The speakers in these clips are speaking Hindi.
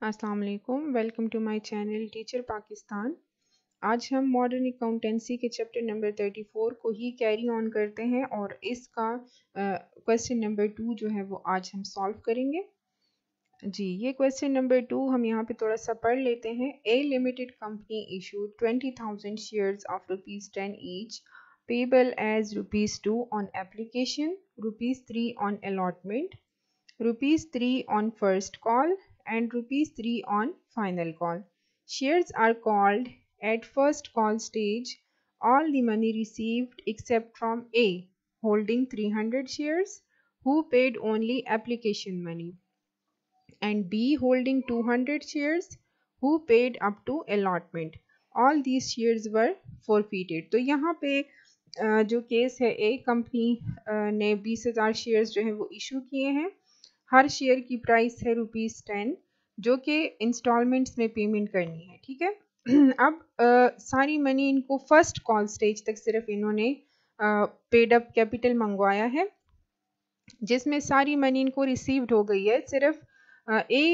अस्सलाम वालेकुम, welcome to my channel teacher Pakistan. आज हम मॉडर्न अकाउंटेंसी के चैप्टर नंबर 34 को ही कैरी ऑन करते हैं और इसका क्वेश्चन नंबर 2 जो है वो आज हम सॉल्व करेंगे। जी, ये क्वेश्चन नंबर 2 हम यहाँ पे थोड़ा सा पढ़ लेते हैं। A limited company issued 20,000 shares of ₹10 each payable as ₹2 on application, ₹3 on allotment, ₹3 on first call and ₹3 on final call. Shares are called at first call stage. All the money received except from A holding 300 shares who paid only application money and B holding 200 shares who paid up to allotment. All these shares were forfeited. तो यहाँ पे जो केस है ए कंपनी ने 20,000 शेयर्स जो है वो इशू किए हैं। हर शेयर की प्राइस है ₹10 जो कि इंस्टॉलमेंट्स में पेमेंट करनी है। ठीक है। अब सारी मनी इनको फर्स्ट कॉल स्टेज तक सिर्फ इन्होंने पेड अप कैपिटल मंगवाया है, जिसमें सारी मनी इनको रिसीव्ड हो गई है। सिर्फ ए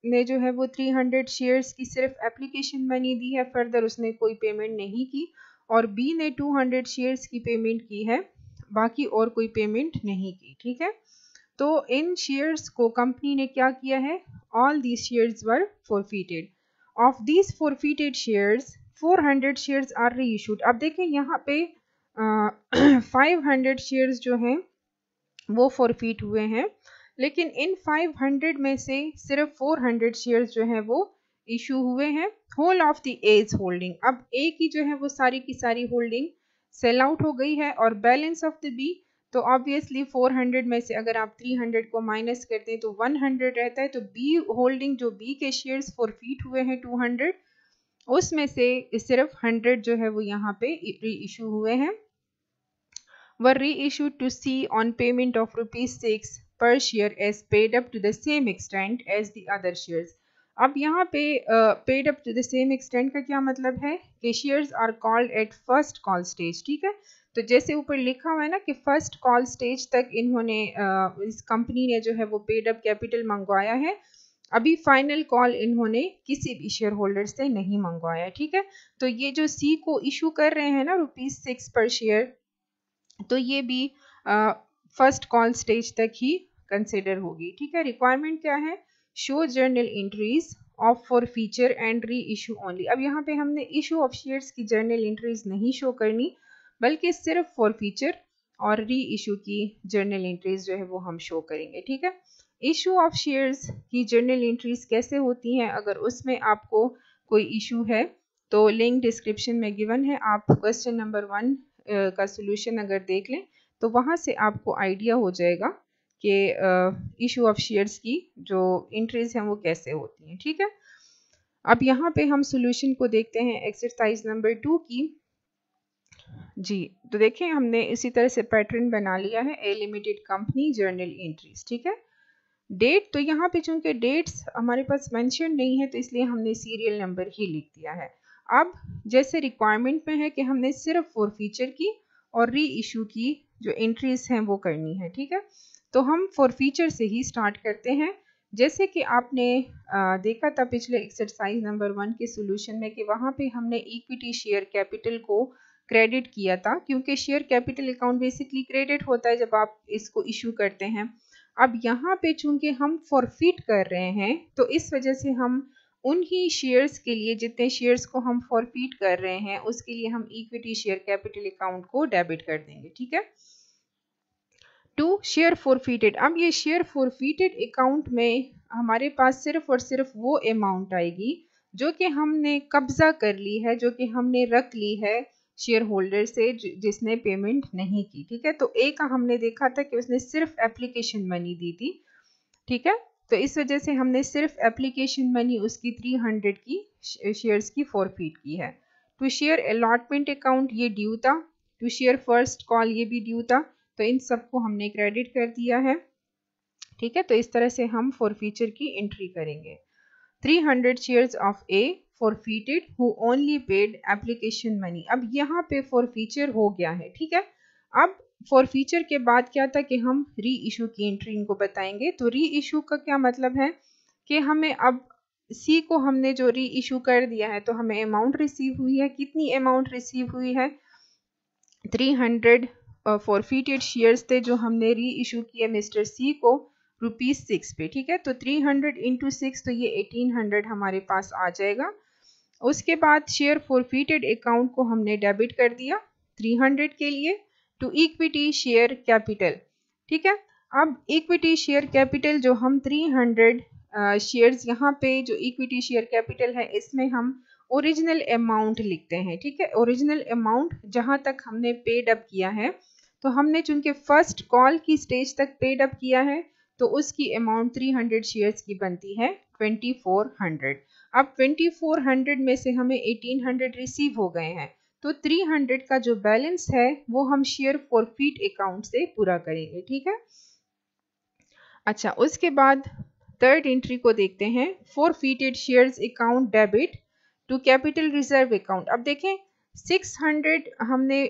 ने जो है वो 300 शेयर्स की सिर्फ एप्लीकेशन मनी दी है, फर्दर उसने कोई पेमेंट नहीं की। और बी ने 200 शेयर्स की पेमेंट की है, बाकी और कोई पेमेंट नहीं की। ठीक है। तो इन शेयर्स को कंपनी ने क्या किया है, all these shares were forfeited. Of these forfeited shares 400 shares are reissued. अब देखें यहाँ पे 500 शेयर्स जो हैं वो फॉरफीट हुए हैं, लेकिन इन 500 में से सिर्फ 400 शेयर्स जो हैं वो इशू हुए हैं। Whole of the age holding, अब ए की जो है वो सारी की सारी होल्डिंग सेल आउट हो गई है और बैलेंस ऑफ द बी, तो ऑब्वियसली 400 में से अगर आप 300 को माइनस करते हैं तो 100 रहता है। तो बी होल्डिंग, जो बी के शेयर्स फॉरफीट हुए हैं 200, उसमें से सिर्फ 100 जो है वो यहाँ पे री इशू हुए हैं। were reissued to C on payment of ₹6 per share as paid up to the same extent as the other shares. अब यहाँ पे paid up to the same extent का क्या मतलब है कि shares are called at first call stage। ठीक है। तो जैसे ऊपर लिखा हुआ है ना कि फर्स्ट कॉल स्टेज तक इन्होंने इस कंपनी ने जो है वो पेड अप कैपिटल मंगवाया है। अभी फाइनल कॉल इन्होंने किसी भी शेयर होल्डर से नहीं मंगवाया। ठीक है। तो ये जो सी को इशू कर रहे हैं ना ₹6 पर शेयर, तो ये भी फर्स्ट कॉल स्टेज तक ही कंसिडर होगी। ठीक है। रिक्वायरमेंट क्या है, show journal entries of for feature and re issue only. अब यहाँ पे हमने इशू ऑफ शेयर्स की जर्नल एंट्रीज नहीं शो करनी, बल्कि सिर्फ फॉर फीचर और री इशू की जर्नल एंट्रीज जो है वो हम शो करेंगे। ठीक है। इशू ऑफ शेयर्स की जर्नल एंट्रीज कैसे होती हैं, अगर उसमें आपको कोई इशू है तो लिंक डिस्क्रिप्शन में गिवन है। आप क्वेश्चन नंबर 1 का सॉल्यूशन अगर देख लें तो वहाँ से आपको आइडिया हो जाएगा कि इशू ऑफ शेयर्स की जो एंट्रीज हैं वो कैसे होती हैं। ठीक है। अब यहाँ पे हम सॉल्यूशन को देखते हैं एक्सरसाइज नंबर 2 की। जी, तो देखें हमने इसी तरह से पैटर्न बना लिया है, ए लिमिटेड कंपनी जर्नल एंट्रीज। ठीक है। डेट, तो यहाँ पे चूंकि डेट्स हमारे पास मेंशन नहीं है तो इसलिए हमने सीरियल नंबर ही लिख दिया है। अब जैसे रिक्वायरमेंट में है कि हमने सिर्फ फॉर फीचर की और री इशू की जो एंट्रीज हैं वो करनी है। ठीक है। तो हम फॉर फीचर से ही स्टार्ट करते हैं। जैसे कि आपने देखा था पिछले एक्सरसाइज नंबर 1 के सॉल्यूशन में कि वहाँ पे हमने इक्विटी शेयर कैपिटल को क्रेडिट किया था, क्योंकि share capital account basically credit होता है जब आप इसको इशू करते हैं। अब यहाँ पे चूंकि हम फॉरफिट कर रहे हैं तो इस वजह से हम उन्हीं शेयर्स के लिए, जितने शेयर्स को हम फॉरफिट कर रहे हैं उसके लिए हम इक्विटी शेयर कैपिटल अकाउंट को डेबिट कर देंगे। ठीक है। टू शेयर फॉरफिटेड, अब ये शेयर फॉरफिटेड अकाउंट में हमारे पास सिर्फ और सिर्फ वो अमाउंट आएगी जो कि हमने कब्जा कर ली है, जो कि हमने रख ली है शेयर होल्डर से जिसने पेमेंट नहीं की। ठीक है। तो ए का हमने देखा था कि उसने सिर्फ एप्लीकेशन मनी दी थी। ठीक है। तो इस वजह से हमने सिर्फ एप्लीकेशन मनी उसकी 300 की शेयर्स की फॉरफिट की है। टू शेयर अलॉटमेंट अकाउंट ये ड्यू था, टू शेयर फर्स्ट कॉल ये भी ड्यू था, तो इन सबको हमने क्रेडिट कर दिया है। ठीक है। तो इस तरह से हम फॉरफीचर की एंट्री करेंगे। 300 shares of A forfeited who only paid application money. अब यहाँ पे फॉरफीचर हो गया है। ठीक है। अब फॉरफीचर के बाद क्या था कि हम री इशू की एंट्री इनको बताएंगे। तो री इशू का क्या मतलब है कि हमें अब सी को हमने जो री इशू कर दिया है तो हमें अमाउंट रिसीव हुई है, कितनी अमाउंट रिसीव हुई है, 300 फॉरफिटेड शेयर्स थे जो हमने री इशू किए मिस्टर सी को ₹6 पे, ठीक है। तो 300 इंटू 6 तो ये 1800 हमारे पास आ जाएगा। उसके बाद शेयर फॉरफिटेड अकाउंट को हमने डेबिट कर दिया 300 के लिए टू इक्विटी शेयर कैपिटल, ठीक है। अब इक्विटी शेयर कैपिटल जो हम 300 शेयर्स यहाँ पे जो इक्विटी शेयर कैपिटल है इसमें हम ओरिजिनल अमाउंट लिखते हैं, ठीक है। ओरिजिनल अमाउंट जहाँ तक हमने पेड अप किया है, तो हमने चूंकि फर्स्ट कॉल की स्टेज तक पेड अप किया है तो उसकी अमाउंट 300 शेयर्स की बनती है 2400। अब 2400 में से हमें 1800 रिसीव हो गए हैं, तो 300 का जो बैलेंस है वो हम शेयर फॉरफिट अकाउंट से पूरा करेंगे, ठीक है। अच्छा, उसके बाद थर्ड एंट्री को देखते हैं, forfeited shares account debit to capital reserve account. अब देखें 600 हमने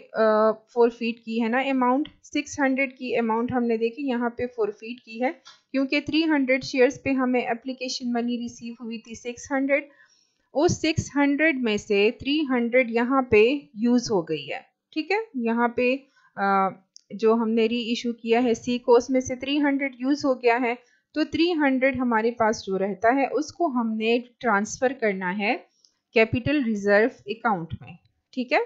फॉरफिट की है ना अमाउंट, 600 की अमाउंट हमने देखी यहाँ पे फॉरफिट की है क्योंकि 300 शेयर्स पे हमें एप्लीकेशन मनी रिसीव हुई थी 600। उस 600 में से 300 यहाँ पे यूज हो गई है, ठीक है। यहाँ पे जो हमने री इशू किया है सी को उसमें से 300 यूज हो गया है, तो 300 हमारे पास जो रहता है उसको हमने ट्रांसफर करना है कैपिटल रिजर्व अकाउंट में, ठीक है।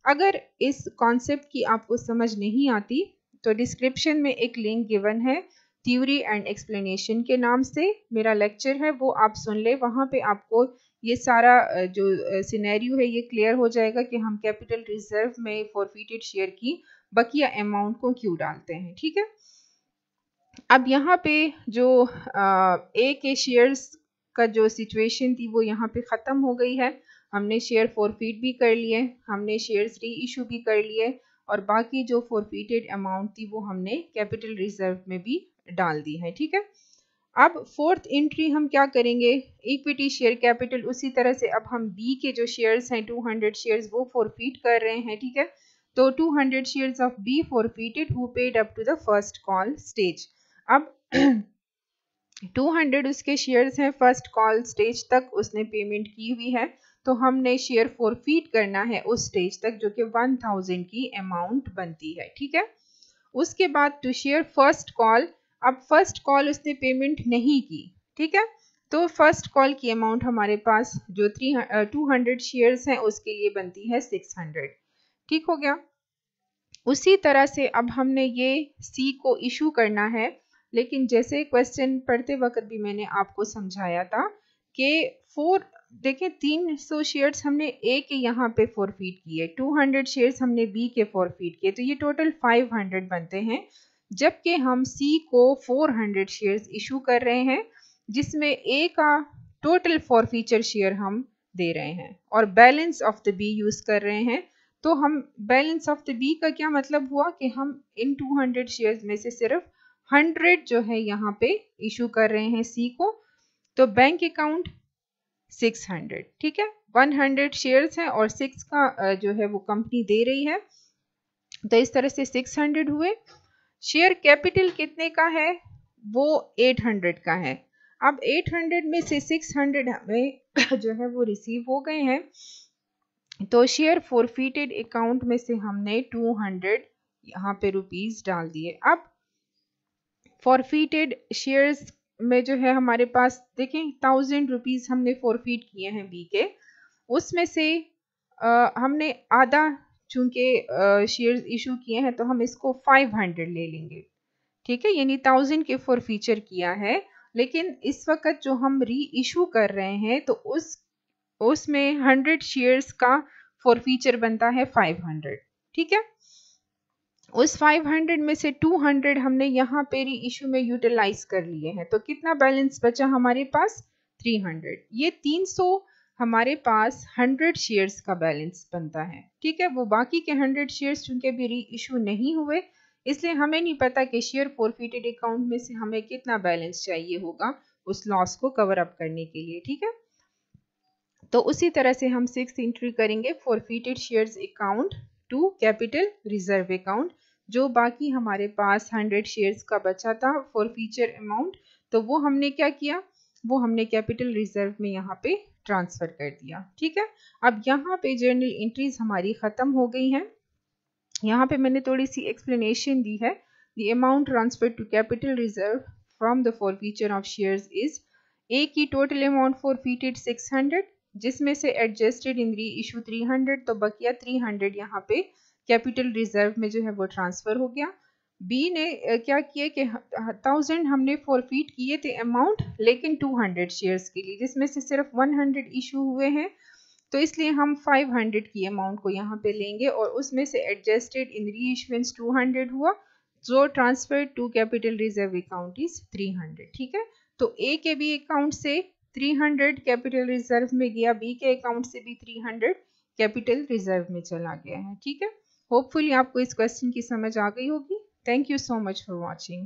अगर इस कॉन्सेप्ट की आपको समझ नहीं आती तो डिस्क्रिप्शन में एक लिंक गिवन है थ्योरी एंड एक्सप्लेनेशन के नाम से, मेरा लेक्चर है वो आप सुन ले, वहाँ पे आपको ये सारा जो सिनेरियो है ये क्लियर हो जाएगा कि हम कैपिटल रिजर्व में फॉरफिटेड शेयर की बकिया अमाउंट को क्यों डालते हैं, ठीक है। अब यहाँ पे जो ए के शेयर्स का जो सिचुएशन थी वो यहाँ पे ख़त्म हो गई है। हमने शेयर फॉरफिट भी कर लिए, हमने शेयर्स री इशू भी कर लिए और बाकी जो फॉरफिटेड अमाउंट थी वो हमने कैपिटल रिजर्व में भी डाल दी है, ठीक है। अब फोर्थ एंट्री हम क्या करेंगे, इक्विटी शेयर कैपिटल, उसी तरह से अब हम बी के जो शेयर्स हैं 200 शेयर्स वो फॉरफिट कर रहे हैं, ठीक है। तो 200 shares of B forfeited who paid up to the first call stage. अब 200 उसके शेयर्स हैं, फर्स्ट कॉल स्टेज तक उसने पेमेंट की हुई है, तो हमने शेयर फॉरफिट करना है उस स्टेज तक जो कि 1000 की अमाउंट बनती है, ठीक है। उसके बाद टू शेयर फर्स्ट कॉल, अब फर्स्ट कॉल उसने पेमेंट नहीं की, ठीक है, तो फर्स्ट कॉल की अमाउंट हमारे पास जो 200 शेयर्स हैं उसके लिए बनती है 600, ठीक हो गया। उसी तरह से अब हमने ये सी को इशू करना है, लेकिन जैसे क्वेश्चन पढ़ते वक्त भी मैंने आपको समझाया था कि देखें 300 शेयर्स हमने ए के यहाँ पे फॉरफिट किए, 200 शेयर्स हमने बी के फॉरफिट किए, तो ये टोटल 500 बनते हैं, जबकि हम सी को 400 शेयर्स इशू कर रहे हैं जिसमें ए का टोटल फॉरफीचर शेयर हम दे रहे हैं और balance of the B use कर रहे हैं। तो हम बैलेंस ऑफ द बी का क्या मतलब हुआ कि हम इन 200 शेयर्स में से सिर्फ 100 जो है यहाँ पे इशू कर रहे हैं सी को, तो बैंक अकाउंट 600, ठीक है। 100 शेयर्स हैं और 6 का जो है वो कंपनी दे रही है, तो इस तरह से 600 हुए। शेयर कैपिटल कितने का है, वो 800 का है। अब 800 में से 600 हमें जो है वो रिसीव हो गए हैं, तो शेयर फॉरफिटेड अकाउंट में से हमने 200 यहाँ पे रुपीस डाल दिए। अब फॉरफिटेड शेयर्स में जो है हमारे पास देखें 1000 रुपीस हमने फॉरफिट किए हैं बी के, उसमें से हमने आधा चूंकि शेयर्स इशू किए हैं तो हम इसको 500 ले लेंगे, ठीक है, यानी 1000 के फॉरफीचर किया है, लेकिन इस वक्त जो हम री इशू कर रहे हैं तो उसमें 100 शेयर्स का फॉरफीचर बनता है 500, ठीक है। उस 500 में से 200 हमने यहाँ पे री इशू में यूटिलाइज कर लिए हैं, तो कितना बैलेंस बचा हमारे पास 300। ये 300 हमारे पास 100 शेयर्स का बैलेंस बनता है, ठीक है। वो बाकी के 100 शेयर्स चूंकि भी री इशू नहीं हुए इसलिए हमें नहीं पता कि शेयर फॉरफिटेड अकाउंट में से हमें कितना बैलेंस चाहिए होगा उस लॉस को कवर अप करने के लिए, ठीक है। तो उसी तरह से हम 6th एंट्री करेंगे forfeited shares account to capital reserve account, जो बाकी हमारे पास 100 शेयर्स का बचा था फॉरफीचर अमाउंट, तो वो हमने क्या किया, वो हमने कैपिटल रिजर्व में यहाँ पे ट्रांसफ़र कर दिया। ठीक है, अब यहाँ पे जर्नल एंट्रीज हमारी ख़त्म हो गई हैं। यहाँ पे मैंने थोड़ी सी एक्सप्लेनेशन दी है। The amount transfer to capital reserve from the forfeiture of shares is, A की टोटल अमाउंट फॉरफीटेड 600, जिसमें से एडजस्टेड इन री इशू 300, तो बकिया 300 यहाँ पे कैपिटल रिजर्व में जो है वो ट्रांसफ़र हो गया। बी ने क्या किया कि 1000 हमने फॉरफीट किए थे अमाउंट, लेकिन 200 शेयर्स के लिए, जिसमें से सिर्फ 100 इशू हुए हैं, तो इसलिए हम 500 की अमाउंट को यहाँ पे लेंगे और उसमें से एडजस्टेड इन री इशुएंस 200 हुआ, जो transfer to capital reserve account is 300। ठीक है, तो ए के बी अकाउंट से 300 कैपिटल रिजर्व में गया, बी के अकाउंट से भी 300 कैपिटल रिजर्व में चला गया है। ठीक है, होपफुली आपको इस क्वेश्चन की समझ आ गई होगी। Thank you so much for watching.